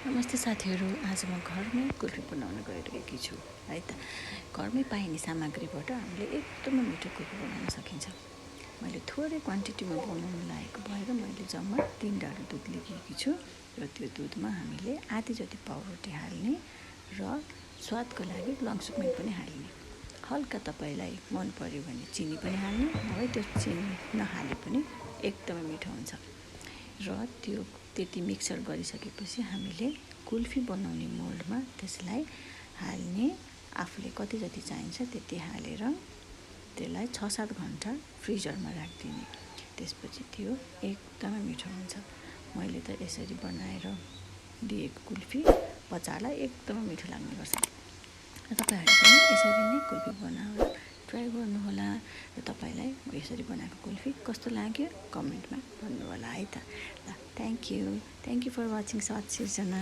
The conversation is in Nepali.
नमस्ते साथीहरू, आज म घरमै कुल्फी बनाउन गइरहेकी छु है त। घरमै पाइने सामग्रीबाट हामीले एकदमै मिठो कुल्फी बनाउन सकिन्छ। मैले थोरै क्वान्टिटीमा बनाउन लागेको भएर मैले जम्मा 3 डाडु दुध लिएकी छु र त्यो दुधमा हामीले आधी जति पाउरोटी हाल्ने र स्वादको लागि लङ सुकमेन पनि हाल्ने। हल्का तपाईँलाई मन पर्यो भने चिनी पनि हाल्ने, नभए त्यो चिनी नहाले पनि एकदमै मिठो हुन्छ। र त्यो त्यति मिक्सर गरिसकेपछि हामीले कुल्फी बनाउने मोल्डमा त्यसलाई हाल्ने, आफूले कति जति चाहिन्छ त्यति हालेर त्यसलाई 6-7 घन्टा फ्रिजरमा राखिदिने। त्यसपछि त्यो एकदमै मिठो हुन्छ। मैले त यसरी बनाएर दिएको कुल्फी बच्चालाई एकदमै मिठो लाग्ने गर्छ। र तपाईँहरू पनि यसरी नै कुल्फी बनाएर ट्राई गर्नुहोला र तपाईँलाई यसरी बनाएको कुल्फी कस्तो लाग्यो कमेन्टमा भन्नु होला है त। ल, थ्याङ्क यू फर वाचिङ साथ सिर्जना।